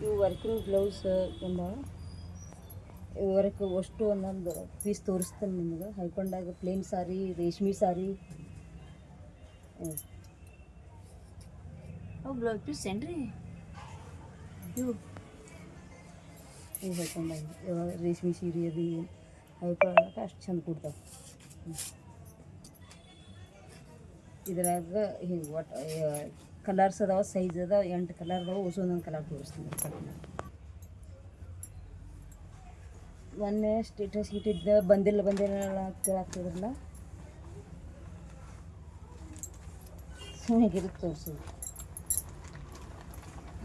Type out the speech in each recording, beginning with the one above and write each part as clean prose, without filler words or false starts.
ಇವು working blouse ಬಂದಾವ. Work ಅಷ್ಟು ಒಂದೊಂದು ಪೀಸ್ ತೋರಿಸ್ತೇನೆ ನಿಮ್ಗೆ. ಹೈಕೊಂಡಾಗ ಪ್ಲೇನ್ ಸಾರಿ, ರೇಷ್ಮೆ ಸಾರಿ. ಅವು ಬ್ಲೌಸ್ ಪೀಸ್ ಏನ್ರಿ ಇವು ಹೈಕೊಂಡಾಗ ಯಾವಾಗ ರೇಷ್ಮೆ ಸೀರೆ ಅದು ಹೈಕೊಂಡಾಗ ಅಷ್ಟು ಚಂದ ಕೊಡ್ತಾವೆ. ಇದ್ರಾಗ ಹಿಂಗೆ ಒಟ್ಟು ಕಲರ್ಸ್ ಅದಾವೆ, ಸೈಜ್ ಅದಾವೆ, 8 ಕಲರ್ ಅದಾವೆ. ಒಂದೊಂದು ಕಲರ್ ತೋರಿಸ್ತೀನಿ. ಮೊನ್ನೆ ಸ್ಟೇಟಸ್ ಇಟ್ಟಿದ್ದ ಬಂದಿಲ್ಲ ಕೇಳಾಗ್ತಿದ್ರಲ್ಲ, ಸುಮ್ಮನೆ ತೋರಿಸೋದು.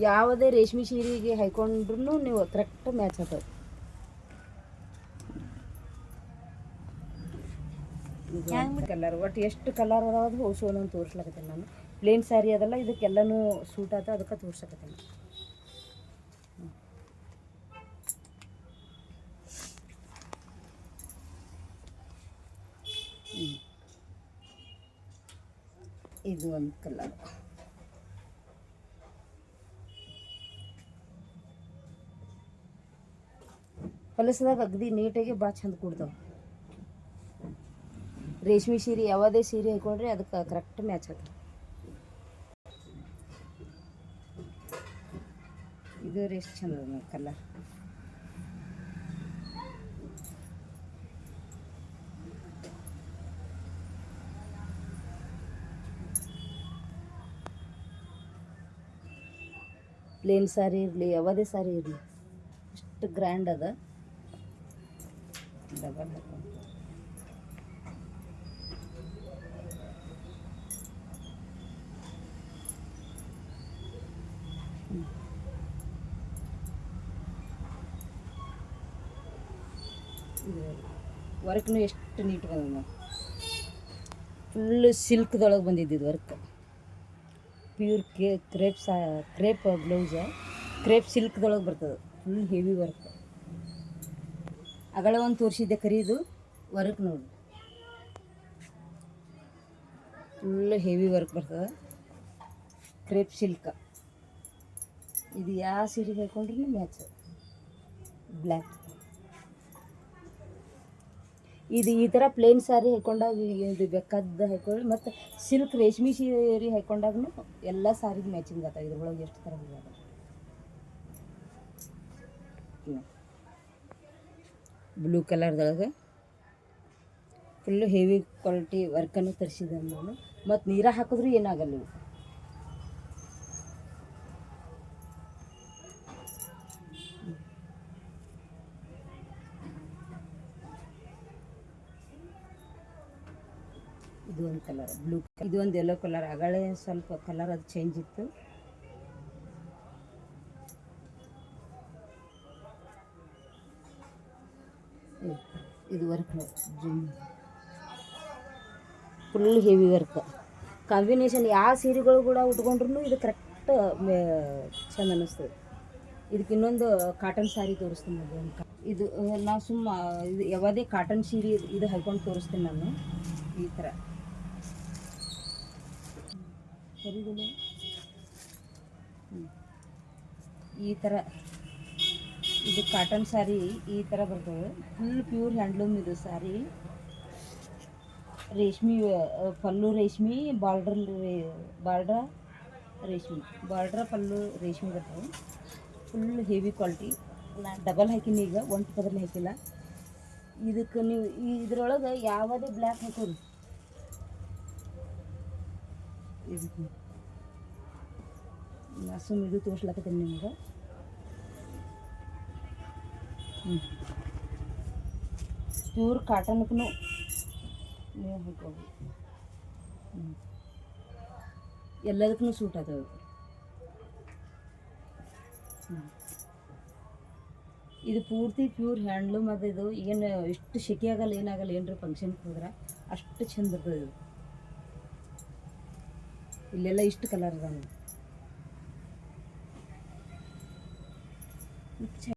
ಯಾವುದೇ ರೇಷ್ಮೆ ಸೀರೆಗೆ ಹಾಕೊಂಡ್ರು ನೀವು ಕರೆಕ್ಟ್ ಮ್ಯಾಚ್ ಆಗ್ತದೆ. ಕಲರ್ ಒಟ್ಟು ಎಷ್ಟು ಕಲರ್ ಅದಾவது ಒಂದೊಂದು ತೋರಿಸ್ಲಕತ್ತೇನೆ ನಾನು. ಪ್ಲೇನ್ ಸ್ಯಾರಿ ಅದಲ್ಲ, ಇದಕ್ಕೆಲ್ಲನೂ ಸೂಟ್ ಆತ, ಅದಕ್ಕೆ ತೋರ್ಸಕತ್ತೇನೆ. ಇದು ಒಂದು ಕಲರ್. ಹೊಲಸದಾಗ ಅಗದಿ ನೀಟಾಗಿ ಭಾಳ ಚಂದ ಕೊಡ್ತಾವೆ. ರೇಷ್ಮೆ ಸೀರೆ ಯಾವುದೇ ಸೀರೆ ಹಾಕೊಂಡ್ರೆ ಅದಕ್ಕೆ ಕರೆಕ್ಟ್ ಮ್ಯಾಚ್ ಆಗ್ತದೆ. ಇದು ಎಷ್ಟು ಚಂದ ಅದ ಕಲರ್. ಪ್ಲೇನ್ ಸಾರಿ ಇರಲಿ, ಯಾವುದೇ ಸಾರಿ ಇರಲಿ, ಅಷ್ಟು ಗ್ರ್ಯಾಂಡ್ ಅದ. ಡಬಲ್ ಹಾಕೊಂಡು ವರ್ಕ್ನು ಎಷ್ಟು ನೀಟ್ ಬಂದ. ಫುಲ್ಲು ಸಿಲ್ಕ್ದೊಳಗೆ ಬಂದಿದ್ದು work. Pure crepe blouse, crepe ಸಿಲ್ಕ್ದೊಳಗೆ ಬರ್ತದೆ. Full heavy work. ಅಗಳ ಒಂದು ತೋರಿಸಿದ್ದೆ ಕರೀದು ವರ್ಕ್ ನೋಡಿ, ಫುಲ್ ಹೆವಿ ವರ್ಕ್ ಬರ್ತದೆ. Crepe silk. ಇದು ಯಾವ ಸೀರೆಗೆ ಹಾಕೊಂಡ್ರೂ ಮ್ಯಾಚ್. ಬ್ಲ್ಯಾಕ್. ಇದು ಈ ಥರ ಪ್ಲೇನ್ ಸ್ಯಾರಿ ಹಾಕೊಂಡಾಗ ಇದು ಬೇಕಾದ ಹಾಕೊಳ್ಳಿ. ಮತ್ತು ಸಿಲ್ಕ್ ರೇಷ್ಮೆ ಸೀರೆ ಹಾಕೊಂಡಾಗೂ ಎಲ್ಲ ಸಾರಿಗೆ ಮ್ಯಾಚಿಂಗ್ ಆಗ್ತಾವೆ. ಇದ್ರೊಳಗೆ ಎಷ್ಟು ಥರ ಇದಾವೆ. ಬ್ಲೂ ಕಲರ್ದೊಳಗೆ ಫುಲ್ಲು ಹೆವಿ ಕ್ವಾಲಿಟಿ ವರ್ಕನ್ನು ತರಿಸಿದೆ ನಾನು. ಮತ್ತು ನೀರ ಹಾಕಿದ್ರೂ ಏನಾಗಲ್ಲ ಇವು. ಇದು ಒಂದು ಕಲರ್ ಬ್ಲೂ, ಇದು ಒಂದು ಯೆಲ್ಲೋ ಕಲರ್. ಅಗಳೇ ಸ್ವಲ್ಪ ಕಲರ್ ಅದು ಚೇಂಜ್ ಇತ್ತು. ಇದು work full heavy work. Combination ಯಾವ ಸೀರೆಗಳು ಕೂಡ ಉಟ್ಕೊಂಡ್ರು ಇದು ಕರೆಕ್ಟ್ ಚಂದ ಅನ್ನಿಸ್ತದೆ. ಇದಕ್ಕೆ ಇನ್ನೊಂದು ಕಾಟನ್ ಸ್ಯಾರಿ ತೋರಿಸ್ತೀನಿ ನೋಡಿ. ಇದು ನಾವು ಇದು ಯಾವುದೇ ಕಾಟನ್ ಸೀರೆ ಇದು ಹಾಕೊಂಡು ತೋರಿಸ್ತೀನಿ ನಾನು. ಈ ಥರ ಸರಿದಿಲ್ಲ, ಈ ಥರ ಇದು ಕಾಟನ್ ಸ್ಯಾರಿ ಈ ಥರ ಬರ್ತದೆ. ಫುಲ್ ಪ್ಯೂರ್ ಹ್ಯಾಂಡ್ಲೂಮ್ ಇದು ಸ್ಯಾರಿ. ರೇಷ್ಮೆ ಪಲ್ಲು ರೇಷ್ಮೆ, ಬಾರ್ಡ್ರ್ ರೇಷ್ಮೆ, ಪಲ್ಲು ರೇಷ್ಮೆ ಬರ್ತವೆ. Full heavy quality. ನಾನು ಡಬಲ್ ಹಾಕಿನಿ, ಈಗ ಒಂದು ಪದರಲ್ಲಿ ಹಾಕಿಲ್ಲ. ಇದಕ್ಕೆ ನೀವು ಇದ್ರೊಳಗೆ ಯಾವುದೇ ಬ್ಲ್ಯಾಕ್ ಹಾಕೋರಿ. ಇದಕ್ಕೆ ಇದು ತೋರ್ಸ್ಲಕತ್ತೀನಿ ನಿಮ್ಗೆ. ಪ್ಯೂರ್ ಕಾಟನ್ಗೂ ನೀವು ಹಾಕೋದು. ಎಲ್ಲದಕ್ಕೂ ಸೂಟ್ ಆಗ್ತವೆ. ಇದು ಪೂರ್ತಿ ಪ್ಯೂರ್ ಹ್ಯಾಂಡ್ಲೂಮ್ ಅದು. ಇದು ಏನು ಎಷ್ಟು ಶೆಕೆ ಆಗಲ್ಲ, ಏನಾಗಲ್ಲ. ಏನರ ಫಂಕ್ಷನ್ಗೆ ಹೋದ್ರೆ ಅಷ್ಟು ಚಂದ ಬರ್ತದೆ ಇದು. ಇಲ್ಲೆಲ್ಲ ಇಷ್ಟು ಕಲರ್ ಅದಾವೆ.